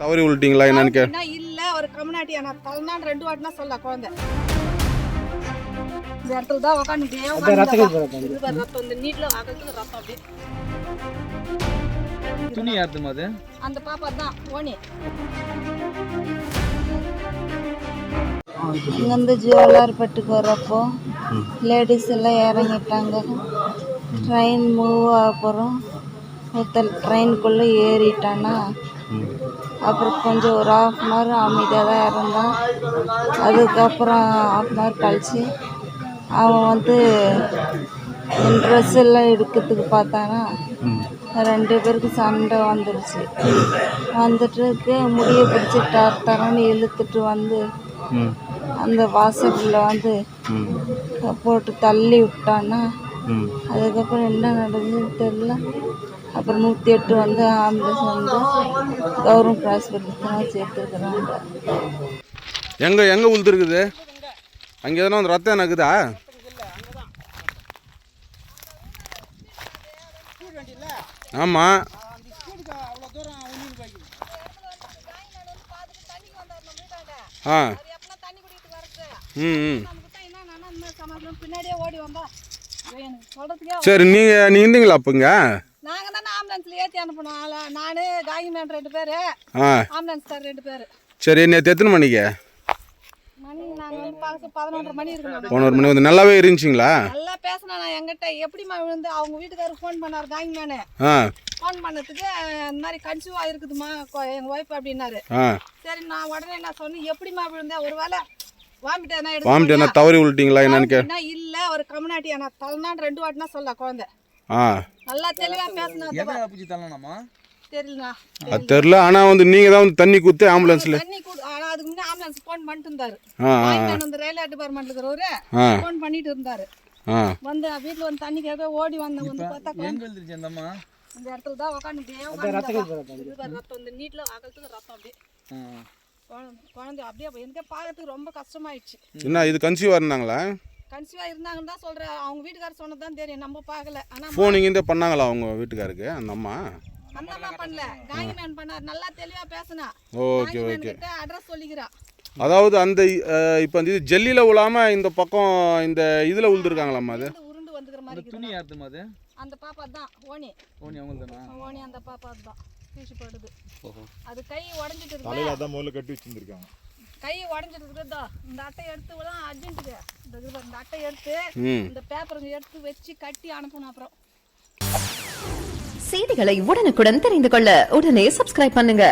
தவறி விட்டீங்களா என்னன்னு கேட்டா இல்ல ஒரு கம்யூனிட்டி நான் தலனான் 2 வாட்டினா சொல்ல குழந்தை இந்த இடத்துல தான் உட்கார்ந்துட்டே ரத்தம் இந்த நீட்ல அகலத்துல ரத்தம் அப்படியே துணி யாருதுமா அது அந்த பாப்பா தான் ஓனி இங்கேருந்து ஜோலார்பேட்டுக்கு வரப்போ லேடிஸ் எல்லாம் இறங்கிட்டாங்க. ட்ரெயின் மூவ் ஆக போகிறோம். ஒருத்தர் ட்ரெயினுக்குள்ளே ஏறிட்டானா அப்புறம் கொஞ்சம் ஒரு 1/2 hour அமைதியாக தான் இருந்தான். அதுக்கப்புறம் 1/2 hour கழிச்சு அவன் வந்து என் ட்ரெஸ் எல்லாம் எடுக்கிறதுக்கு பார்த்தானா 2 பேருக்கு சண்டை வந்துடுச்சு. வந்துட்டு முடியை பிடிச்சி தரன்னு இழுத்துட்டு வந்து அந்த வாசலில் வந்து போட்டு தள்ளி விட்டான்னா அதுக்கப்புறம் என்ன நடந்ததுன்னு தெரியல. அப்புறம் 108 வந்து ஆம்புலன்ஸ் வந்து கவர்மெண்ட் ஹாஸ்பிட்டலுக்கு தான் சேர்த்துருக்குறாங்க. எங்கே உளுத்துருக்குது? அங்கே எதனா வந்து ரத்தம் எனக்குதா? ஆமாம். ஆ சரி நீங்கள் இருந்தீங்களா அப்போங்க? நாங்கள் தானே ஆம்புலன்ஸில் ஏற்றி அனுப்பணும். நான் காகிமேன் 2 பேர் ஆம்புலன்ஸ்கார் 2 பேர். சரி நேற்று எத்தனை மணிக்கு? மணி நாங்கள் வந்து பார்க்க 11:30 மணி இருக்கணும். 11 மணி வந்து நல்லாவே இருந்துச்சிங்களா? நல்லா பேசினா நான் எங்கிட்ட எப்படிமா விழுந்து அவங்க வீட்டுக்காரருக்கு ஃபோன் பண்ணார் காகிமேனு. ஃபோன் பண்ணதுக்கு இந்த மாதிரி கன்சீவ் ஆகிருக்குதுமா எங்கள் ஒய்ஃப் அப்படின்னாரு. சரி நான் உடனே என்ன சொன்னேன் எப்படிமா விழுந்தேன் ஒரு வேளை வாமிட் தவறி விட்டீங்களா என்னன்னு கேட்டா இல்ல ஒரு கம்யூனிட்டி நான் தலனான் 2 வாட்டினா சொல்ல குழந்தை நல்லா தெளிவா பேசினா தெரியல. ஆனா வந்து நீங்க தான் வந்து தண்ணி குத்து ஆம்புலன்ஸ்ல தண்ணி ஆனா அதுக்கு முன்ன ஆம்புலன்ஸ் ஃபோன் பண்ணிட்டு இருந்தாரு. அந்த ரயில்வே டிபார்ட்மெண்ட்ல இருக்கிறவரு ஃபோன் பண்ணிட்டு இருந்தாரு. வந்து வீட்டுல வந்து தண்ணி கேட்க ஓடி வந்து பார்த்தா இந்த இடத்துல தான் உட்காந்துட்டே ரத்தம் இந்த நீட்ல அகலத்துக்கு ரத்தம் அப்படியே குழந்தை அப்படியே எனக்கே பார்க்கறதுக்கு ரொம்ப கஷ்டமாயிடுச்சு. என்ன இது கன்சீவா இருந்தாங்களா? கன்சீவா இருந்தாங்கன்னு தான் சொல்றேன். அவங்க வீட்டுக்காரர் சொன்னது தான் தெரியும், நம்ம பார்க்கல. ஆனா ஃபோன் இங்கே பண்ணாங்களா அவங்க வீட்டுக்காருக்கு? அந்த அம்மா பண்ணல, காங்கிமேன் பண்ணார். நல்லா தெளிவா பேசினா. Okay okay. அட்ரஸ் சொல்லிக்கிறா. அதாவது அந்த இப்போ இந்த ஜெல்லில உலாம இந்த பக்கம் இந்த இதுல உளுந்துருக்காங்களாம்மா? அது உருண்டு வந்துக்கிற மாதிரி துணி யாருதுமா அது? அந்த பாப்பா தான் ஓனி. ஓனி அவங்க தானா? ஓனி அந்த பாப்பா தான் படுது. அது கை உடைஞ்சிட்டு இருக்கு. தலையில அத முதல்ல கட்டி வச்சிருக்காங்க. கை உடைஞ்சிட்டு இருக்குதா. இந்த அட்டை எடுத்து விட அர்ஜென்ட். இந்த அட்டை எடுத்து இந்த பேப்பரை எடுத்து வச்சு கட்டி அனுப்பணும். அப்புறம் செய்திகளை உடனுக்குடன் தெரிந்து கொள்ள உடனே சப்ஸ்கிரைப் பண்ணுங்க.